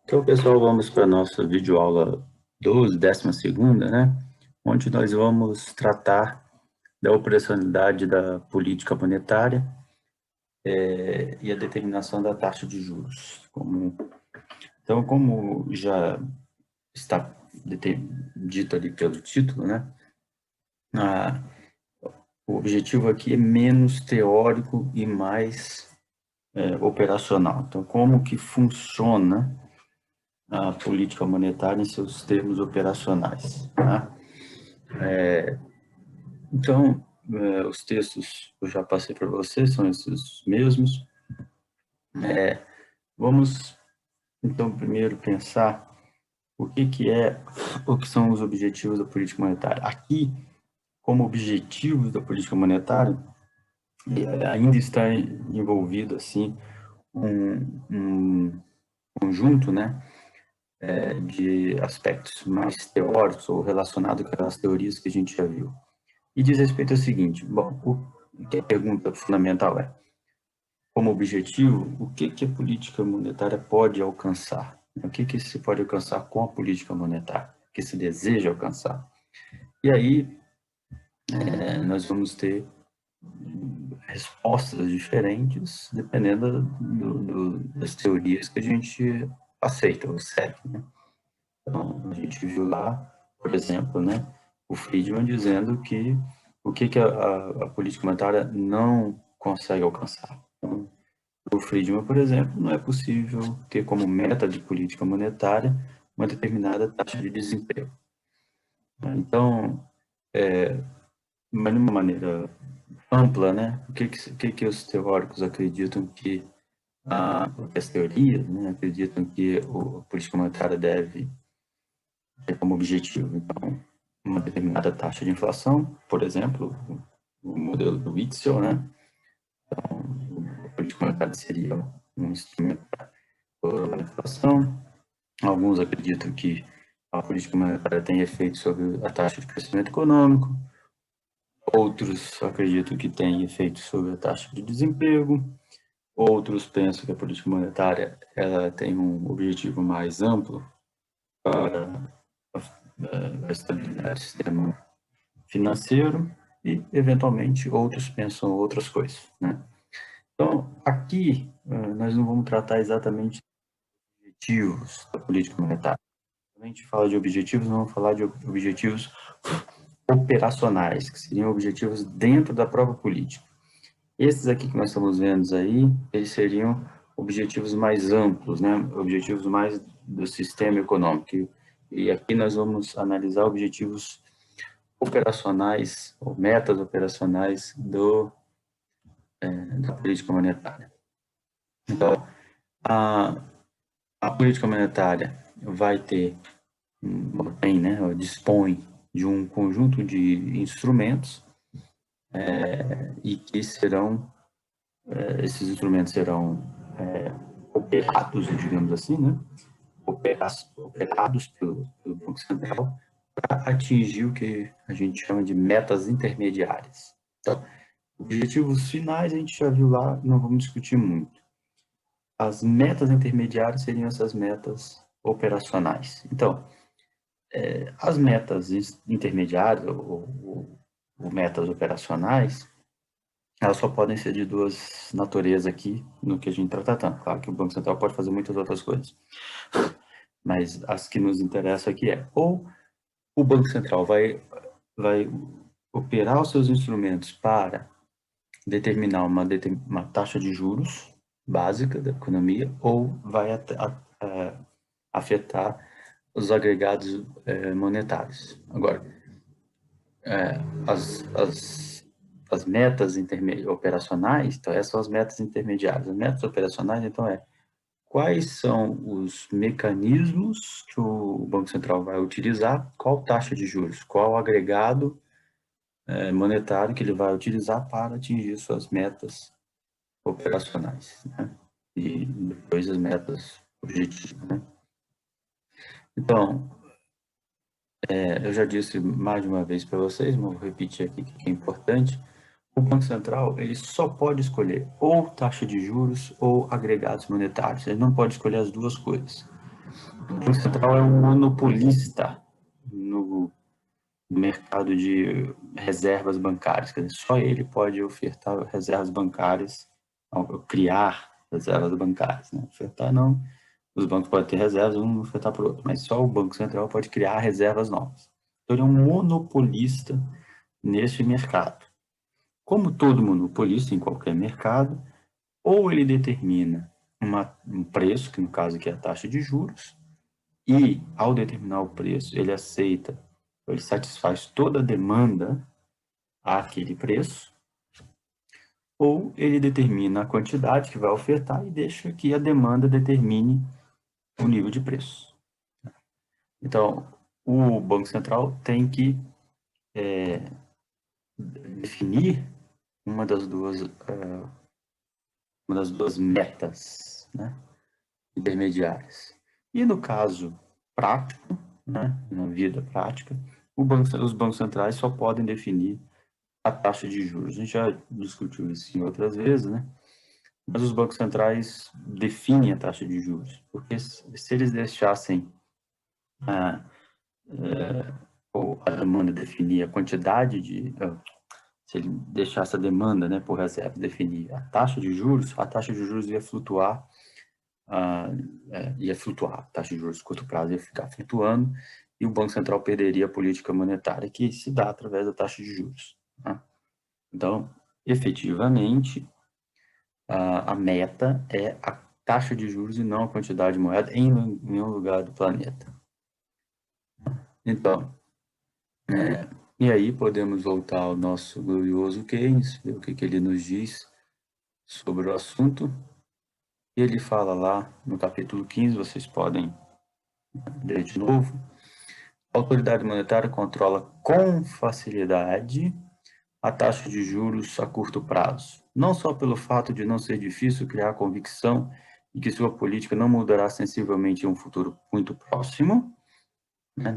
Então, pessoal, vamos para a nossa videoaula 12, 12ª, né? Onde nós vamos tratar da operacionalidade da política monetária e a determinação da taxa de juros. Então, como já está dito ali pelo título, né? A, o objetivo aqui é menos teórico e mais operacional. Então, como que funciona a política monetária em seus termos operacionais, tá? Então, os textos que eu já passei para vocês são esses mesmos. Vamos, então, primeiro pensar o que são os objetivos da política monetária. Aqui, como objetivos da política monetária, ainda está envolvido, assim, um conjunto, né, de aspectos mais teóricos ou relacionados com aquelas teorias que a gente já viu. E diz respeito ao seguinte, bom, a pergunta fundamental é, como objetivo, o que a política monetária pode alcançar? O que se pode alcançar com a política monetária? O que se deseja alcançar? E aí, nós vamos ter respostas diferentes, dependendo das teorias que a gente aceita ou segue, né? Então, a gente viu lá, por exemplo, né, o Friedman dizendo que o que a política monetária não consegue alcançar. Então, o Friedman, por exemplo, não é possível ter como meta de política monetária uma determinada taxa de desemprego. Então, mas de uma maneira ampla, né, o que os teóricos acreditam que as teorias, né, acreditam que a política monetária deve ter como objetivo? Então, uma determinada taxa de inflação, por exemplo, o modelo do Witzel, né, a política monetária seria um instrumento para a inflação. Alguns acreditam que a política monetária tem efeito sobre a taxa de crescimento econômico, outros acreditam que tem efeito sobre a taxa de desemprego, outros pensam que a política monetária ela tem um objetivo mais amplo para a estabilidade do sistema financeiro e, eventualmente, outros pensam outras coisas, né? Então, aqui, nós não vamos tratar exatamente de objetivos da política monetária. Quando a gente fala de objetivos, nós vamos falar de objetivos operacionais, que seriam objetivos dentro da própria política. Esses aqui que nós estamos vendo aí, eles seriam objetivos mais amplos, né? Objetivos mais do sistema econômico. E aqui nós vamos analisar objetivos operacionais, ou metas operacionais da política monetária. Então, a, a política monetária vai ter, tem, né, dispõe de um conjunto de instrumentos e que serão, esses instrumentos serão operados, digamos assim, né, operados pelo Banco Central para atingir o que a gente chama de metas intermediárias. Então, objetivos finais a gente já viu lá, não vamos discutir muito. As metas intermediárias seriam essas metas operacionais. Então, as metas intermediárias ou metas operacionais, elas só podem ser de duas naturezas aqui no que a gente está tratando. Claro que o Banco Central pode fazer muitas outras coisas, mas as que nos interessam aqui ou o Banco Central vai operar os seus instrumentos para determinar uma taxa de juros básica da economia ou vai afetar os agregados monetários. Agora, as metas operacionais, então essas são as metas intermediárias. As metas operacionais, então, quais são os mecanismos que o Banco Central vai utilizar, qual taxa de juros, qual agregado monetário que ele vai utilizar para atingir suas metas operacionais, né? E depois as metas objetivas, né? Então, eu já disse mais de uma vez para vocês, mas vou repetir aqui que é importante. O Banco Central ele só pode escolher ou taxa de juros ou agregados monetários. Ele não pode escolher as duas coisas. O Banco Central é um monopolista no mercado de reservas bancárias, quer dizer, só ele pode ofertar reservas bancárias, criar reservas bancárias, né? Ofertar não, os bancos podem ter reservas, um ofertar para o outro, mas só o Banco Central pode criar reservas novas. Então, ele é um monopolista nesse mercado. Como todo monopolista em qualquer mercado, ou ele determina um preço, que no caso aqui é a taxa de juros, e ao determinar o preço, ele aceita, ele satisfaz toda a demanda àquele preço, ou ele determina a quantidade que vai ofertar e deixa que a demanda determine o nível de preço. Então, o Banco Central tem que definir uma das duas metas, né, intermediárias. E no caso prático, né, na vida prática, os bancos centrais só podem definir a taxa de juros. A gente já discutiu isso em outras vezes, né? Mas os bancos centrais definem a taxa de juros, porque se eles deixassem a demanda definir a quantidade se ele deixasse a demanda, né, por reserva definir a taxa de juros ia flutuar, a taxa de juros de curto prazo ia ficar flutuando e o Banco Central perderia a política monetária que se dá através da taxa de juros. Né? Então, efetivamente, a meta é a taxa de juros e não a quantidade de moeda em nenhum lugar do planeta. Então, e aí podemos voltar ao nosso glorioso Keynes, ver o que ele nos diz sobre o assunto. Ele fala lá no capítulo 15, vocês podem ler de novo. A autoridade monetária controla com facilidade a taxa de juros a curto prazo, não só pelo fato de não ser difícil criar convicção de que sua política não mudará sensivelmente em um futuro muito próximo, né?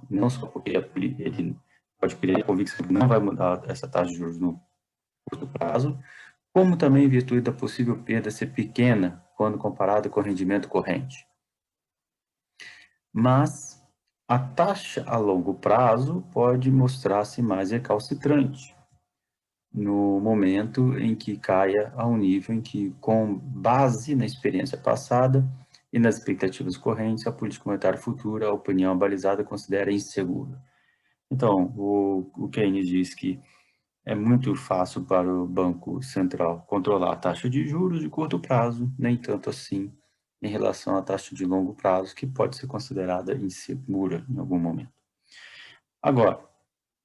Não só porque ele pode criar convicção de que não vai mudar essa taxa de juros no curto prazo, como também em virtude da possível perda ser pequena quando comparada com o rendimento corrente. Mas a taxa a longo prazo pode mostrar-se mais recalcitrante no momento em que caia a um nível em que, com base na experiência passada e nas expectativas correntes, a política monetária futura, a opinião abalizada considera insegura. Então, o Keynes diz que é muito fácil para o Banco Central controlar a taxa de juros de curto prazo, nem tanto assim em relação à taxa de longo prazo, que pode ser considerada insegura em algum momento. Agora,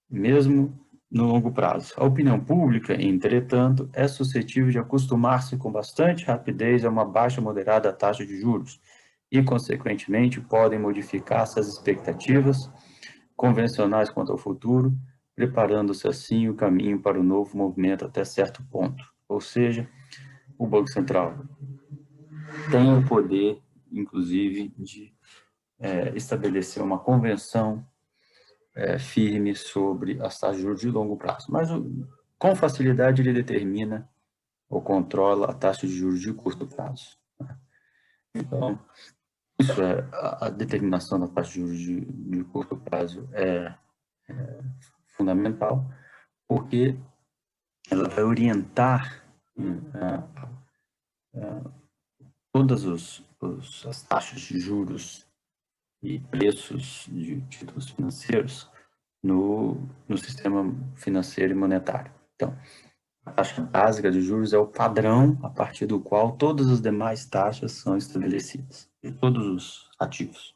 mesmo no longo prazo, a opinião pública, entretanto, é suscetível de acostumar-se com bastante rapidez a uma baixa moderada taxa de juros e, consequentemente, podem modificar suas expectativas convencionais quanto ao futuro, preparando-se assim o caminho para o novo movimento até certo ponto. Ou seja, o Banco Central tem o poder, inclusive, de estabelecer uma convenção firme sobre as taxas de juros de longo prazo. Mas, com facilidade, ele determina ou controla a taxa de juros de curto prazo. Então, isso a determinação da taxa de juros de curto prazo é fundamental, porque ela vai orientar todas as taxas de juros e preços de títulos financeiros no sistema financeiro e monetário. Então, a taxa básica de juros é o padrão a partir do qual todas as demais taxas são estabelecidas, de todos os ativos.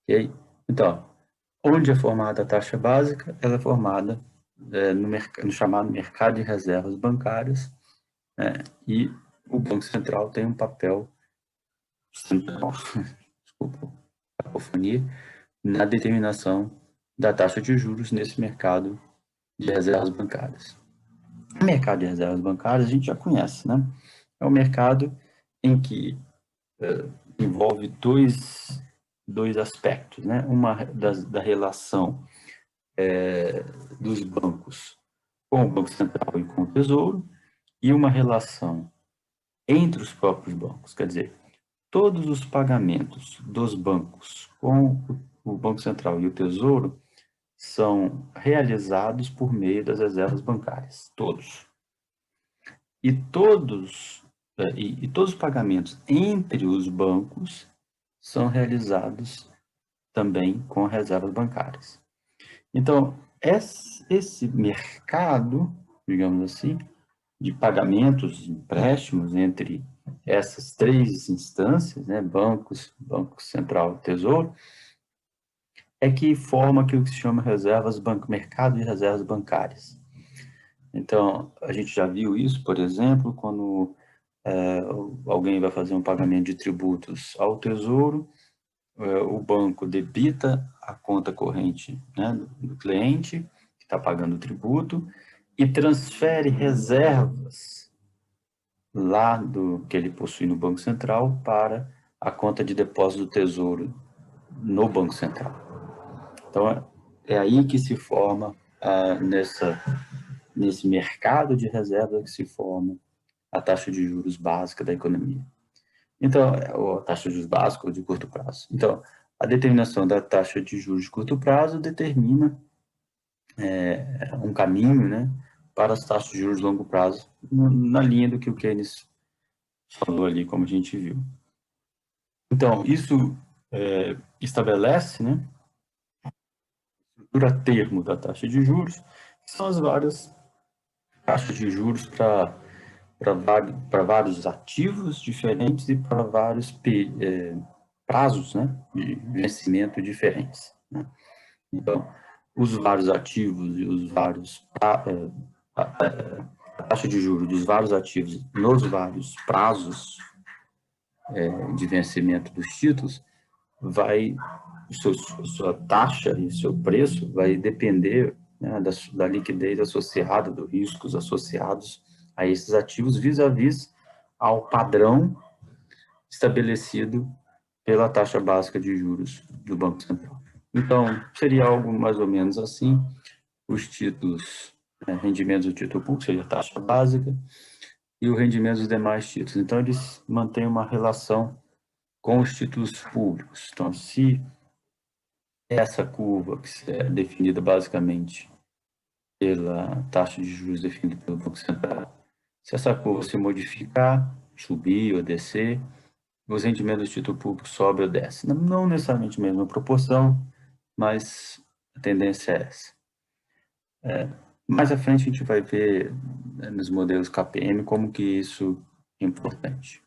Okay? Então, onde é formada a taxa básica? Ela é formada no chamado mercado de reservas bancárias, e o Banco Central tem um papel central, desculpa, cacofonia, na determinação da taxa de juros nesse mercado de reservas bancárias. O mercado de reservas bancárias a gente já conhece, né? É um mercado em que envolve dois aspectos, né? Uma da relação dos bancos com o Banco Central e com o Tesouro, e uma relação entre os próprios bancos, quer dizer, todos os pagamentos dos bancos com o Banco Central e o Tesouro são realizados por meio das reservas bancárias, todos. E todos os pagamentos entre os bancos são realizados também com reservas bancárias. Então, esse mercado, digamos assim, de pagamentos, de empréstimos entre essas três instâncias, né, bancos, Banco Central e Tesouro, é que forma aquilo que se chama mercado de reservas bancárias. Então, a gente já viu isso, por exemplo, quando alguém vai fazer um pagamento de tributos ao Tesouro, o banco debita a conta corrente, né, do cliente, que está pagando o tributo, e transfere reservas lá do que ele possui no Banco Central para a conta de depósito do Tesouro no Banco Central. Então, é aí que se forma, nesse mercado de reserva que se forma a taxa de juros básica da economia. Então, a taxa de juros básica de curto prazo. Então, a determinação da taxa de juros de curto prazo determina um caminho, né, para as taxas de juros de longo prazo, na linha do que o Keynes falou ali, como a gente viu. Então, isso estabelece, né, a estrutura termo da taxa de juros, que são as várias taxas de juros para vários ativos diferentes e para vários prazos, né, de vencimento diferentes, né? Então, os vários ativos e os vários a taxa de juros dos vários ativos nos vários prazos de vencimento dos títulos vai sua taxa e seu preço vai depender, né, da liquidez associada, dos riscos associados a esses ativos vis-à-vis ao padrão estabelecido pela taxa básica de juros do Banco Central. Então, seria algo mais ou menos assim, os títulos, rendimentos do título público, seria a taxa básica, e o rendimento dos demais títulos. Então, eles mantêm uma relação com os títulos públicos. Então, se essa curva, que é definida basicamente pela taxa de juros definida pelo Banco Central, se essa curva se modificar, subir ou descer, os rendimentos do título público sobem ou descem. Não necessariamente a mesma proporção, mas a tendência é essa. Mais à frente a gente vai ver, né, nos modelos KPM como que isso é importante.